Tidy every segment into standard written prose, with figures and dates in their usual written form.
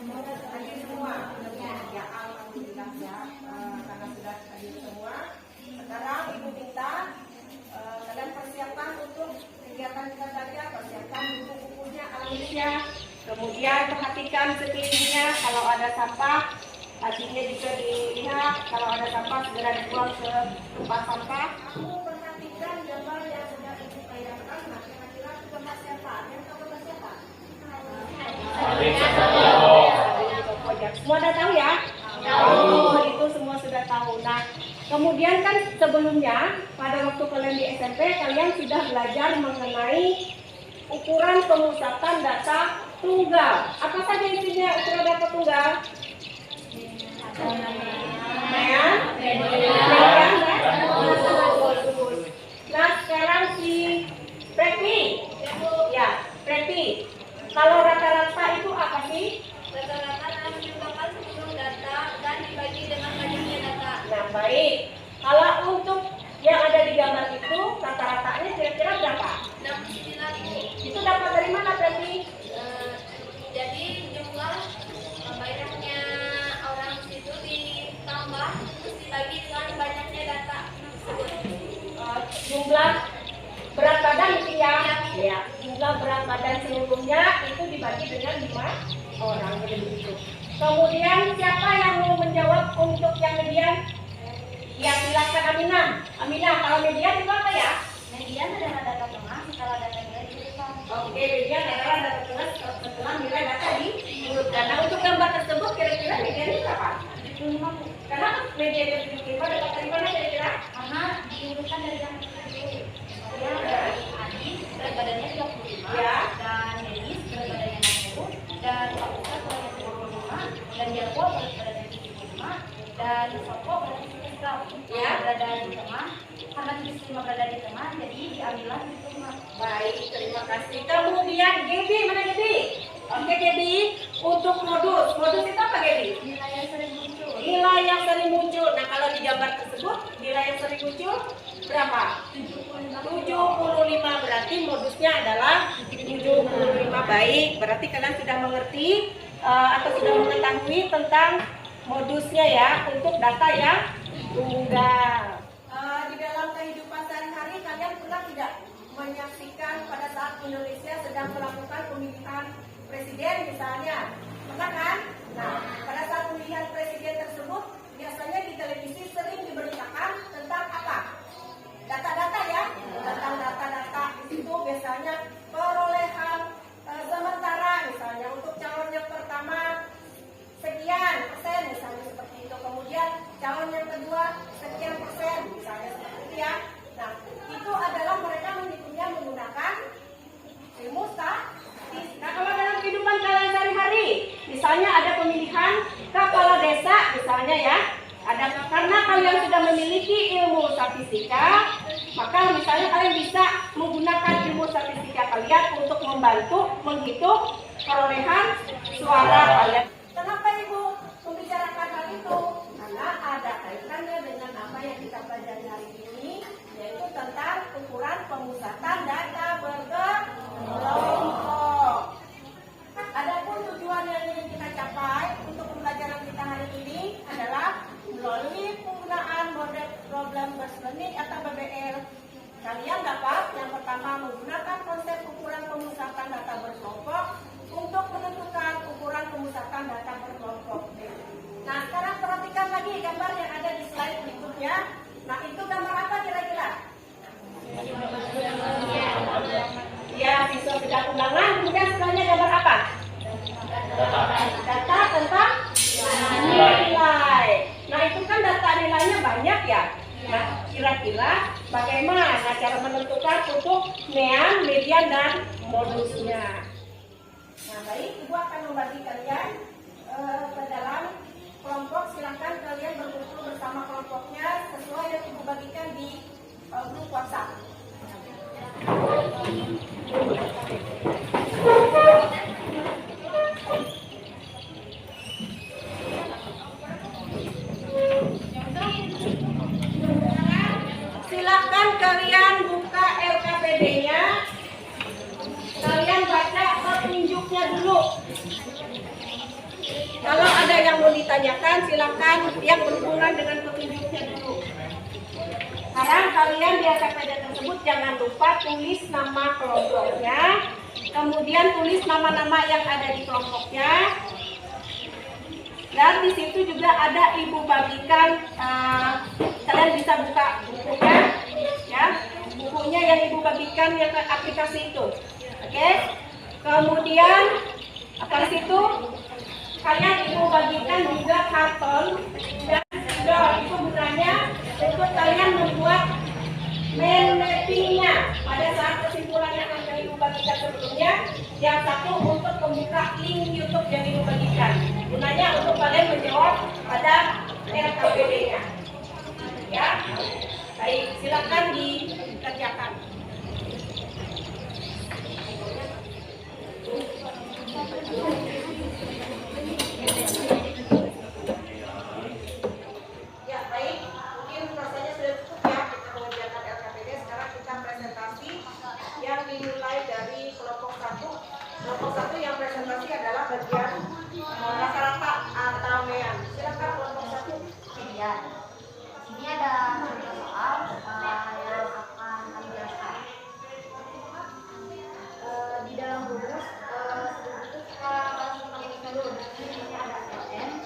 Hadir semua. Ya, alhamdulillah ya, karena sudah hadir semua. Sekarang Ibu minta kalian persiapkan untuk kegiatan kita saja, persiapkan buku-bukunya, alatnya. Kemudian perhatikan sekelilingnya, kalau ada sampah, hatinya juga dilihat, kalau ada sampah segera dibuang ke tempat sampah. Aku perhatikan gambar yang sudah Ibu bayangkan, nah kira-kira gambar siapa? Yang tahu gambar siapa? Semua udah tahu ya? Tahu. Itu semua sudah tahu. Nah, kemudian kan sebelumnya pada waktu kalian di SMP kalian sudah belajar mengenai ukuran pemusatan data tunggal. Apa saja isinya ukuran data tunggal? Nah, sekarang si Preti. Ya, Preti. Kalau rata-rata itu apa sih? Rata-rata adalah menyumbangkan seluruh data dan dibagi dengan banyaknya data. Nah, baik. Kalau untuk yang ada di gambar itu, rata-ratanya kira-kira berapa? 69. Itu dapat dari mana berarti? Jadi jumlah banyaknya orang situ ditambah terus dibagi dengan banyaknya data tersebut. Jumlah berat badan mungkin ya? Ya. Jumlah berat badan seluruhnya itu dibagi dengan 5 orang. Jadi begitu. Kemudian siapa yang mau menjawab untuk yang median? Ya, silakan Aminah. Aminah, kalau median itu apa ya? Median adalah data tengah setelah data nilai diurutkan. Oke, median adalah data tengah setelah nilai data diurutkan. Nah, untuk gambar tersebut kira-kira median itu berapa? 75. Karena median yang 75 dapat dari mana kira-kira? Karena diurutkan dari yang dulu. Ya, dari Adis berat badannya 25, Ya. dan Denis berat badannya 60, dan Pak Ustaz berat badannya 25, dan Jarwo berat badannya 75, dan Sopo berat badannya 100 Ya. berada di tengah. Karena 75 berada di tengah, jadi diambillah 75. Baik, terima kasih. Kemudian Gaby, mana Gaby? Oke Gaby, untuk modus itu apa Gaby? Nilai yang sering muncul. Nilai yang sering muncul. Nah, kalau di gambar tersebut nilai yang sering muncul berapa? 75. Berarti modusnya adalah 75. Baik, berarti kalian sudah mengerti atau sudah mengetahui tentang modusnya ya untuk data yang tunggal. Di dalam kehidupan sehari-hari kalian pernah tidak menyaksikan pada saat Indonesia sedang melakukan pemilihan presiden misalnya? Pernah kan? Nah, pada saat pemilihan presiden tersebut biasanya di televisi sering diberitakan tentang apa? Data-data ya, tentang data-data itu biasanya perolehan sementara misalnya untuk calon yang pertama sekian persen misalnya seperti itu, kemudian calon yang kedua sekian persen misalnya seperti itu ya. Nah, itu adalah mereka menghitungnya menggunakan ilmu statistik. Nah, kalau dalam kehidupan kalian sehari-hari misalnya ada pemilihan kepala desa misalnya ya, ada karena kalian sudah memiliki ilmu statistika, maka misalnya kalian bisa menggunakan ilmu statistika kalian untuk membantu menghitung perolehan suara kalian. Kenapa Ibu membicarakan hal itu? Karena ada kaitannya dengan apa yang kita pelajari hari ini, yaitu tentang ukuran pemusatan data berkelompok. Adapun tujuan yang ingin kita capai untuk pembelajaran kita hari ini adalah melalui penggunaan model problem based learning atau BBL. Kalian dapat yang pertama menggunakan konsep ukuran pemusatan data berkelompok untuk menentukan ukuran pemusatan data berkelompok. Nah, sekarang perhatikan lagi gambar yang ada di slide berikutnya. Nah, itu gambar apa kira-kira? Ya, siswa sedang ulangan. Kemudian setelahnya gambar apa? Data tentang nilai. Nah, itu kan data nilainya banyak ya. Nah, kira-kira bagaimana cara menentukan untuk mean, median, dan modusnya? Nah, baik, Ibu akan membagi kalian ke dalam kelompok. Silakan kalian berkumpul bersama kelompoknya sesuai yang Ibu bagikan di grup WhatsApp. Silakan kalian buka LKPD-nya. Kalian baca petunjuknya dulu. Kalau ada yang mau ditanyakan, silakan yang berhubungan dengan petunjuknya dulu. Sekarang kalian di LKPD tersebut jangan lupa tulis nama kelompoknya, kemudian tulis nama-nama yang ada di kelompoknya. Dan di situ juga ada ibu bagikan, kalian bisa buka bukunya, ya, bukunya yang ibu bagikan yang ke aplikasi itu, oke? Kemudian di situ kalian ibu bagikan juga karton dan spidol. Itu gunanya untuk kalian membuat mappingnya pada saat kesimpulan yang akan ibu bagikan sebelumnya. Yang satu untuk membuka link YouTube yang ibu bagikan. Gunanya untuk kalian menjawab pada LKPD-nya. Ya, baik, silakan dikerjakan. Ya, baik, mungkin rasanya sudah cukup ya kita mengerjakan LKPD. Sekarang kita presentasi yang dimulai dari kelompok 1. Kelompok 1 yang presentasi adalah bagian rata-rata atau mean. Silakan kelompok 1. Ya, di sini ada contoh soal yang akan kami jelaskan. Di dalam rumus sebelum itu kita rumuskan dulu. Di sini ada Ln.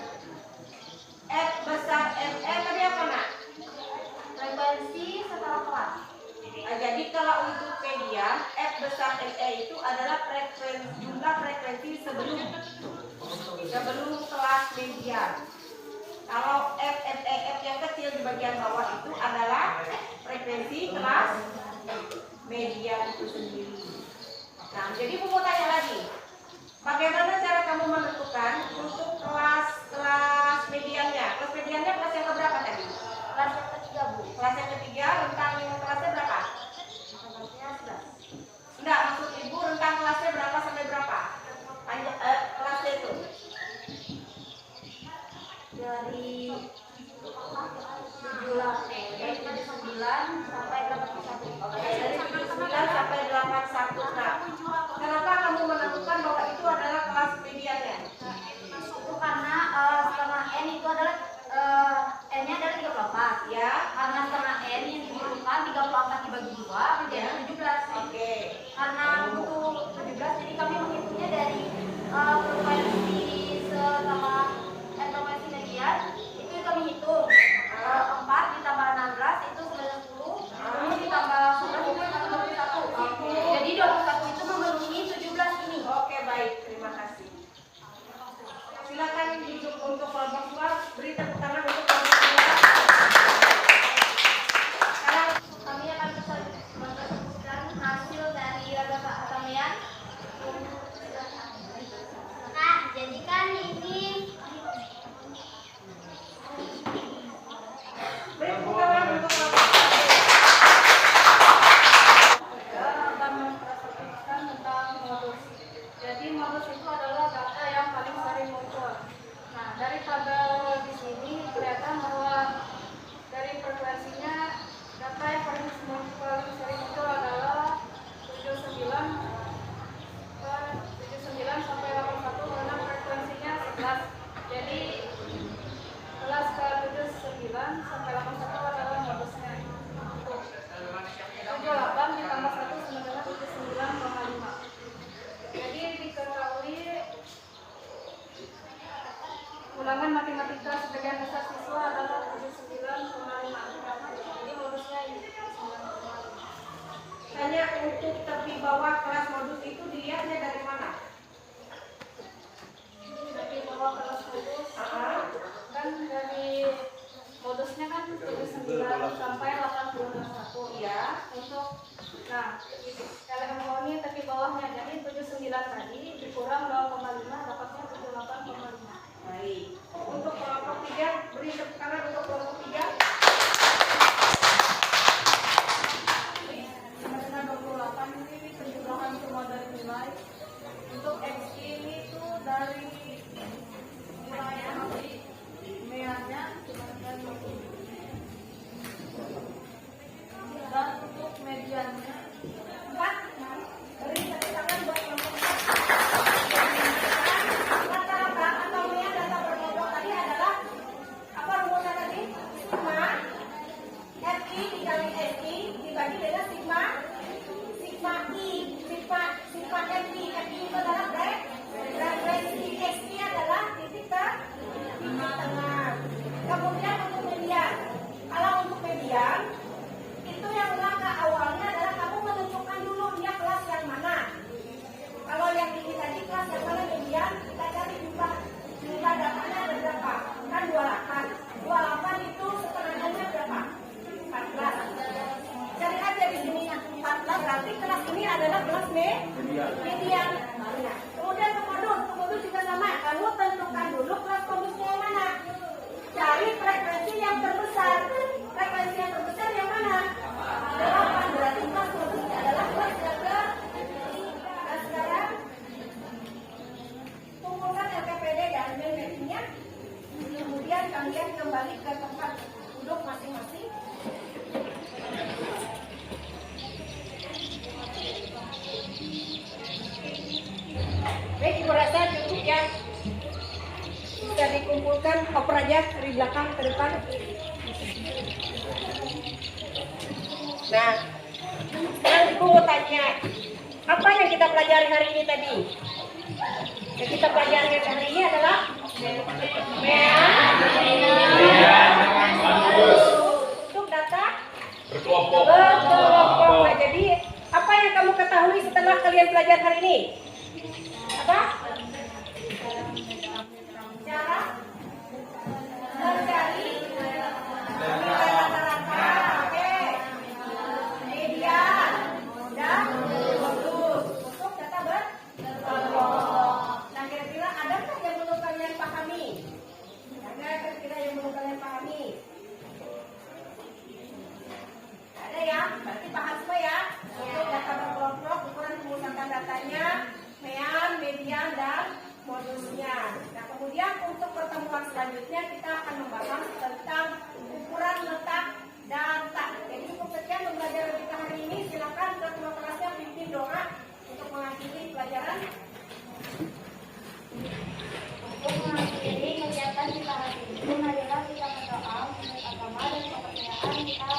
F besar FE tadi apa nak? Frekuensi setelah kelas. Nah, jadi kalau untuk median F besar FE itu adalah jumlah frekuensi sebelum kelas median. Kalau F, FE, F yang kecil di bagian bawah itu adalah frekuensi kelas median itu sendiri. Nah, jadi mau tanya lagi, bagaimana cara kamu menentukan untuk kelas mediannya? Kelas mediannya kelas yang keberapa tadi? Kelas yang ketiga, Bu. Kelas yang ketiga, rentang kelasnya berapa? Kelasnya 11. Enggak, maksud ibu rentang kelasnya berapa sampai berapa? Kelasnya itu? Dari 79 sampai 81. Dari 79 sampai 81. Nah, kenapa kamu menentukan bahwa itu adalah kelas mediannya? Itu karena setengah N itu adalah N-nya adalah 34. Ya. Karena setengah N yang dibutuhkan 34 dibagi 2 menjadi 17. Oke. Karena butuh 17, jadi kami menghitungnya dari frekuensi setengah frekuensi median. Itu kami hitung 4 ditambah 16 itu 90, terus ditambah 11 itu 21. Jadi 21 itu memenuhi 17 ini. Oke, baik, terima kasih. Silakan untuk kelompok 2, beri tepuk tangan untuk kelompok 2. Sekarang Kami akan menyebutkan hasil dari rata keanehan. Nah, jadi kan ini beri tepuk tangan untuk kelompok 2. Saya akan mempresentasikan tentang modus. Jadi modus itu adalah data yang paling sering muncul. Nah, dari tabel di sini kelihatan bahwa dari frekuensinya data yang paling sering muncul adalah 79 sampai 81 karena frekuensinya 11. Jadi kelas ke 79 sampai 81 adalah modusnya. 78 ditambah 1 sama dengan 79,5. Jadi diketahui ulangan matematika sebagian besar siswa adalah 79,5. Jadi modusnya ini 79,5. Hanya untuk tepi bawah kelas modus itu dilihatnya dari mana? Dari bawah kelas modus kan dari modusnya kan 79 sampai 81 Iya. untuk LMO ini tepi bawahnya, jadi 79 tadi dikurang 0,5 dapatnya 78,5. Baik. Untuk kelompok 3, beri tepuk tangan untuk kelompok 3. Sama dengan 28 ini penjumlahan semua dari nilai. Untuk X ini tuh dari nilainya meannya dan untuk mediannya 4. Beri tepuk tangan buat kelompok 4. Rata-rata atau kalian kembali ke tempat duduk masing-masing. Baik, Ibu rasa cukup ya. Bisa dikumpulkan, oper aja dari belakang ke depan. Nah, sekarang Ibu mau tanya, apa yang kita pelajari hari ini tadi? Yang kita pelajari hari ini adalah untuk data berkelompok. Nah, jadi apa yang kamu ketahui setelah kalian belajar hari ini? Apa? Cara mencari rata-rata, oke, median dan modus untuk data berkelompok. Nah, kira-kira adakah yang belum kalian pahami? Ada kira-kira yang belum kalian pahami? Ada ya? Berarti paham semua ya? Untuk data berkelompok, ukuran pemusatan datanya, median, dan modusnya. Nah, kemudian untuk pertemuan selanjutnya kita akan membahas tentang ukuran letak data. Jadi cukup sekian pembelajaran kita hari ini. Silakan ketua kelasnya pimpin doa untuk mengakhiri pelajaran. Untuk mengakhiri kegiatan kita hari ini, marilah kita berdoa menurut agama dan kepercayaan kita